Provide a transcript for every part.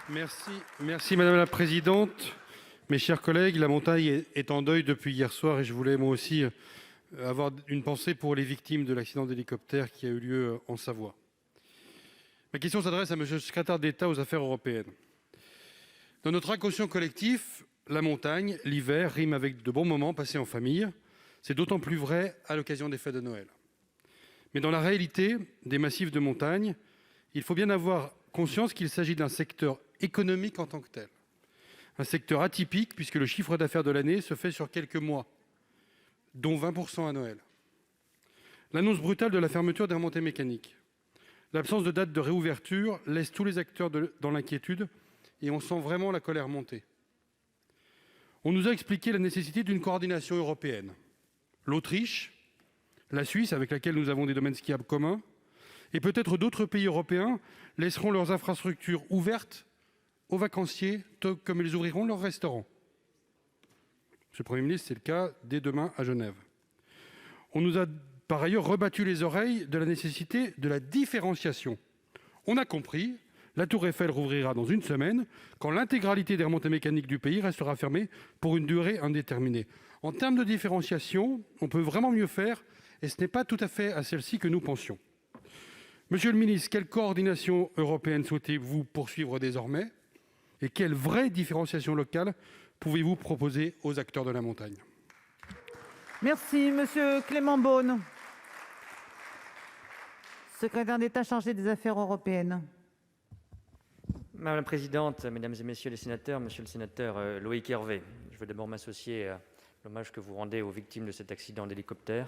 Merci Madame la Présidente. Mes chers collègues, la montagne est en deuil depuis hier soir et je voulais moi aussi avoir une pensée pour les victimes de l'accident d'hélicoptère qui a eu lieu en Savoie. Ma question s'adresse à Monsieur le secrétaire d'État aux Affaires européennes. Dans notre inconscient collectif, la montagne, l'hiver, rime avec de bons moments passés en famille. C'est d'autant plus vrai à l'occasion des fêtes de Noël. Mais dans la réalité des massifs de montagne, il faut bien avoir conscience qu'il s'agit d'un secteur économique en tant que tel. Un secteur atypique puisque le chiffre d'affaires de l'année se fait sur quelques mois, dont 20% à Noël. L'annonce brutale de la fermeture des remontées mécaniques, l'absence de date de réouverture laisse tous les acteurs dans l'inquiétude et on sent vraiment la colère monter. On nous a expliqué la nécessité d'une coordination européenne. L'Autriche, la Suisse, avec laquelle nous avons des domaines skiables communs, et peut-être d'autres pays européens laisseront leurs infrastructures ouvertes aux vacanciers, comme ils ouvriront leurs restaurants. Monsieur le Premier ministre, c'est le cas dès demain à Genève. On nous a par ailleurs rebattu les oreilles de la nécessité de la différenciation. On a compris, la Tour Eiffel rouvrira dans une semaine, quand l'intégralité des remontées mécaniques du pays restera fermée pour une durée indéterminée. En termes de différenciation, on peut vraiment mieux faire, et ce n'est pas tout à fait à celle-ci que nous pensions. Monsieur le ministre, quelle coordination européenne souhaitez-vous poursuivre désormais? Et quelle vraie différenciation locale pouvez-vous proposer aux acteurs de la montagne? Merci, Monsieur Clément Beaune, secrétaire d'État chargé des Affaires européennes. Madame la présidente, mesdames et messieurs les sénateurs, monsieur le sénateur Loïc Hervé, je veux d'abord m'associer à l'hommage que vous rendez aux victimes de cet accident d'hélicoptère.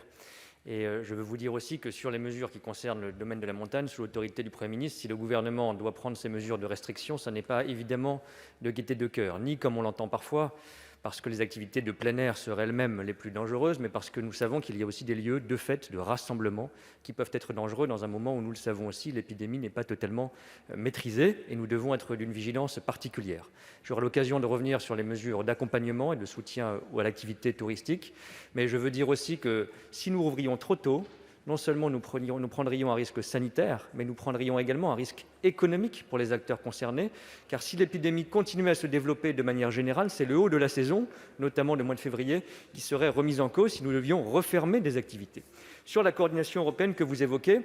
Et je veux vous dire aussi que sur les mesures qui concernent le domaine de la montagne, sous l'autorité du Premier ministre, si le gouvernement doit prendre ces mesures de restriction, ça n'est pas évidemment de gaieté de cœur, ni comme on l'entend parfois, parce que les activités de plein air seraient elles-mêmes les plus dangereuses, mais parce que nous savons qu'il y a aussi des lieux de fête, de rassemblement, qui peuvent être dangereux dans un moment où, nous le savons aussi, l'épidémie n'est pas totalement maîtrisée et nous devons être d'une vigilance particulière. J'aurai l'occasion de revenir sur les mesures d'accompagnement et de soutien à l'activité touristique, mais je veux dire aussi que si nous rouvrions trop tôt, non seulement nous prendrions un risque sanitaire, mais nous prendrions également un risque économique pour les acteurs concernés, car si l'épidémie continuait à se développer de manière générale, c'est le haut de la saison, notamment le mois de février, qui serait remis en cause si nous devions refermer des activités. Sur la coordination européenne que vous évoquez,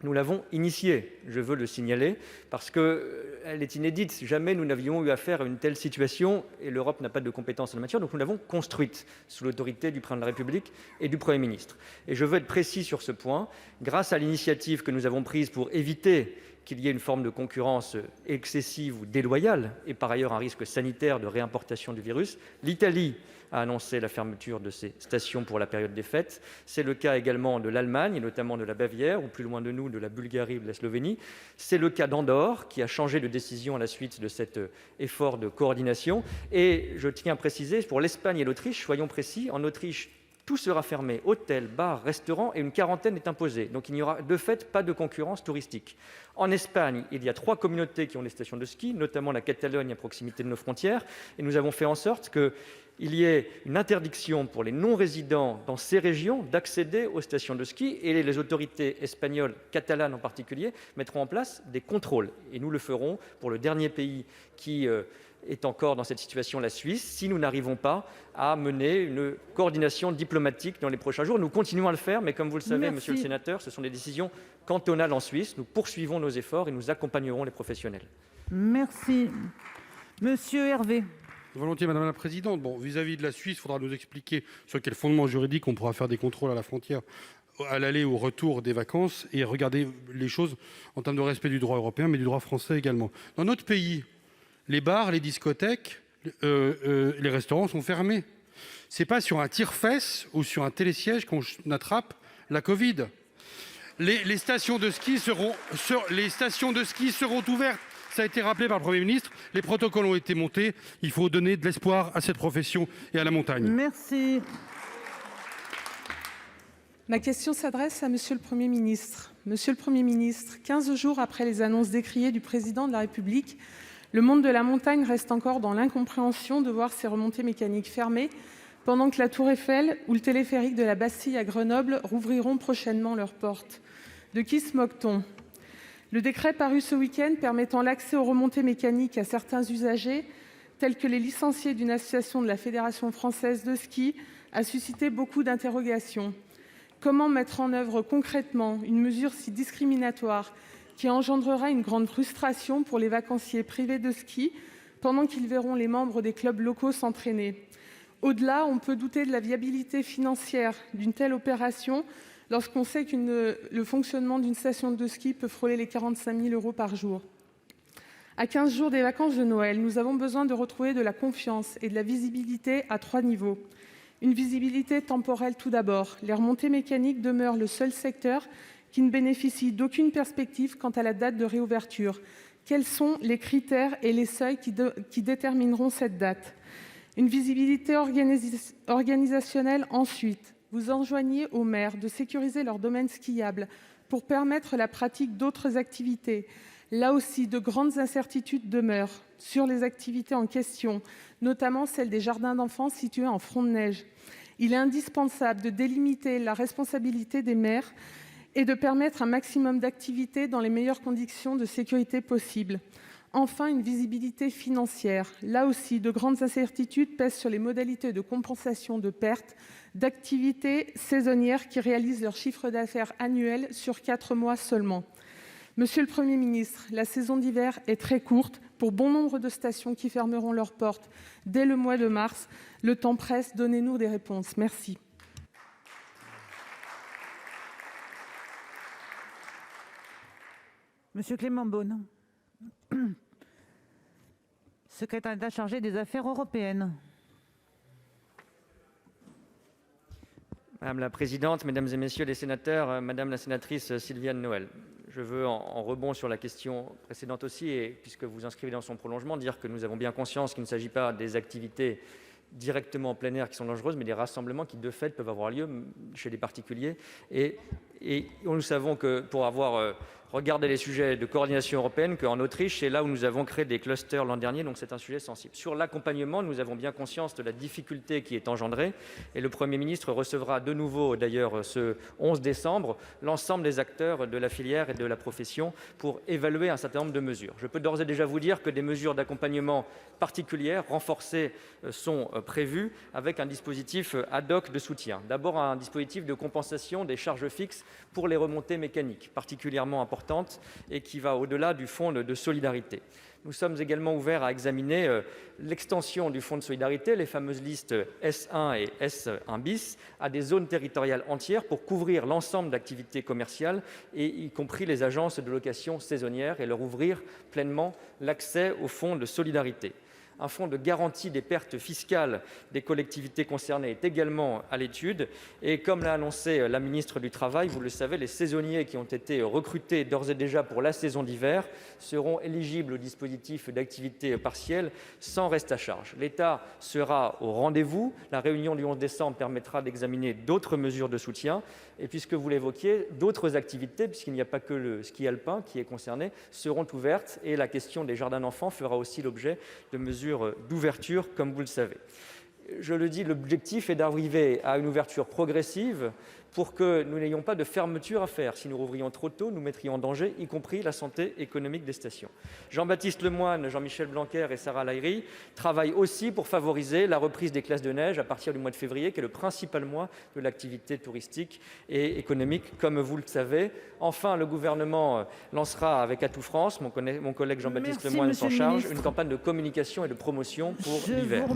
nous l'avons initiée, je veux le signaler, parce qu'elle est inédite. Jamais nous n'avions eu affaire à une telle situation et l'Europe n'a pas de compétences en la matière, donc nous l'avons construite sous l'autorité du Président de la République et du Premier ministre. Et je veux être précis sur ce point. Grâce à l'initiative que nous avons prise pour éviter qu'il y ait une forme de concurrence excessive ou déloyale et par ailleurs un risque sanitaire de réimportation du virus, l'Italie a annoncé la fermeture de ces stations pour la période des fêtes. C'est le cas également de l'Allemagne, et notamment de la Bavière, ou plus loin de nous, de la Bulgarie ou de la Slovénie. C'est le cas d'Andorre, qui a changé de décision à la suite de cet effort de coordination. Et je tiens à préciser, pour l'Espagne et l'Autriche, soyons précis, en Autriche, tout sera fermé, hôtels, bars, restaurants, et une quarantaine est imposée. Donc il n'y aura de fait pas de concurrence touristique. En Espagne, il y a 3 communautés qui ont des stations de ski, notamment la Catalogne à proximité de nos frontières, et nous avons fait en sorte qu'il y ait une interdiction pour les non-résidents dans ces régions d'accéder aux stations de ski, et les autorités espagnoles, catalanes en particulier, mettront en place des contrôles. Et nous le ferons pour le dernier pays qui est encore dans cette situation, la Suisse, si nous n'arrivons pas à mener une coordination diplomatique dans les prochains jours. Nous continuons à le faire, mais comme vous le savez, Merci. monsieur le sénateur, ce sont des décisions cantonales en Suisse. Nous poursuivons nos efforts et nous accompagnerons les professionnels. Merci. Monsieur Hervé. Volontiers, Madame la Présidente. Bon, vis-à-vis de la Suisse, il faudra nous expliquer sur quel fondement juridique on pourra faire des contrôles à la frontière à l'aller ou au retour des vacances et regarder les choses en termes de respect du droit européen, mais du droit français également. Dans notre pays, les bars, les discothèques, les restaurants sont fermés. Ce n'est pas sur un tire-fesse ou sur un télésiège qu'on attrape la Covid. Les stations de ski seront ouvertes. Ça a été rappelé par le Premier ministre. Les protocoles ont été montés. Il faut donner de l'espoir à cette profession et à la montagne. Merci. Ma question s'adresse à Monsieur le Premier ministre. Monsieur le Premier ministre, 15 jours après les annonces décriées du Président de la République, le monde de la montagne reste encore dans l'incompréhension de voir ses remontées mécaniques fermées, pendant que la Tour Eiffel ou le téléphérique de la Bastille à Grenoble rouvriront prochainement leurs portes. De qui se moque-t-on ? Le décret paru ce week-end permettant l'accès aux remontées mécaniques à certains usagers, tels que les licenciés d'une association de la Fédération française de ski, a suscité beaucoup d'interrogations. Comment mettre en œuvre concrètement une mesure si discriminatoire qui engendrera une grande frustration pour les vacanciers privés de ski pendant qu'ils verront les membres des clubs locaux s'entraîner ? Au-delà, on peut douter de la viabilité financière d'une telle opération lorsqu'on sait que le fonctionnement d'une station de ski peut frôler les 45 000 € par jour. À 15 jours des vacances de Noël, nous avons besoin de retrouver de la confiance et de la visibilité à 3 niveaux. Une visibilité temporelle tout d'abord. Les remontées mécaniques demeurent le seul secteur qui ne bénéficie d'aucune perspective quant à la date de réouverture. Quels sont les critères et les seuils qui détermineront cette date ? Une visibilité organisationnelle ensuite. Vous enjoignez aux maires de sécuriser leur domaine skiable pour permettre la pratique d'autres activités. Là aussi, de grandes incertitudes demeurent sur les activités en question, notamment celles des jardins d'enfants situés en front de neige. Il est indispensable de délimiter la responsabilité des maires et de permettre un maximum d'activités dans les meilleures conditions de sécurité possibles. Enfin, une visibilité financière. Là aussi, de grandes incertitudes pèsent sur les modalités de compensation de pertes d'activités saisonnières qui réalisent leur chiffre d'affaires annuel sur 4 mois seulement. Monsieur le Premier ministre, la saison d'hiver est très courte pour bon nombre de stations qui fermeront leurs portes dès le mois de mars. Le temps presse, donnez-nous des réponses. Merci. Monsieur Clément Beaune, secrétaire d'État chargé des Affaires européennes. Madame la présidente, mesdames et messieurs les sénateurs, madame la sénatrice Sylviane Noël, je veux, en rebond sur la question précédente aussi, et puisque vous inscrivez dans son prolongement, dire que nous avons bien conscience qu'il ne s'agit pas des activités directement en plein air qui sont dangereuses, mais des rassemblements qui, de fait, peuvent avoir lieu chez les particuliers. Et nous savons que, pour avoir regardé les sujets de coordination européenne, qu'en Autriche, c'est là où nous avons créé des clusters l'an dernier, donc c'est un sujet sensible. Sur l'accompagnement, nous avons bien conscience de la difficulté qui est engendrée, et le Premier ministre recevra de nouveau, d'ailleurs, ce 11 décembre, l'ensemble des acteurs de la filière et de la profession pour évaluer un certain nombre de mesures. Je peux d'ores et déjà vous dire que des mesures d'accompagnement particulières, renforcées, sont prévues avec un dispositif ad hoc de soutien. D'abord, un dispositif de compensation des charges fixes pour les remontées mécaniques, particulièrement importantes et qui va au-delà du fonds de solidarité. Nous sommes également ouverts à examiner l'extension du fonds de solidarité, les fameuses listes S1 et S1 bis, à des zones territoriales entières pour couvrir l'ensemble d'activités commerciales, et y compris les agences de location saisonnières, et leur ouvrir pleinement l'accès au fonds de solidarité. Un fonds de garantie des pertes fiscales des collectivités concernées est également à l'étude. Et comme l'a annoncé la ministre du Travail, vous le savez, les saisonniers qui ont été recrutés d'ores et déjà pour la saison d'hiver seront éligibles au dispositif d'activité partielle sans reste à charge. L'État sera au rendez-vous. La réunion du 11 décembre permettra d'examiner d'autres mesures de soutien. Et puisque vous l'évoquiez, d'autres activités, puisqu'il n'y a pas que le ski alpin qui est concerné, seront ouvertes. Et la question des jardins d'enfants fera aussi l'objet de mesures d'ouverture, comme vous le savez. Je le dis, l'objectif est d'arriver à une ouverture progressive pour que nous n'ayons pas de fermeture à faire. Si nous rouvrions trop tôt, nous mettrions en danger, y compris la santé économique des stations. Jean-Baptiste Lemoyne, Jean-Michel Blanquer et Sarah Lahiri travaillent aussi pour favoriser la reprise des classes de neige à partir du mois de février, qui est le principal mois de l'activité touristique et économique, comme vous le savez. Enfin, le gouvernement lancera avec Atout France, mon collègue Jean-Baptiste Lemoyne s'en charge, une campagne de communication et de promotion pour l'hiver.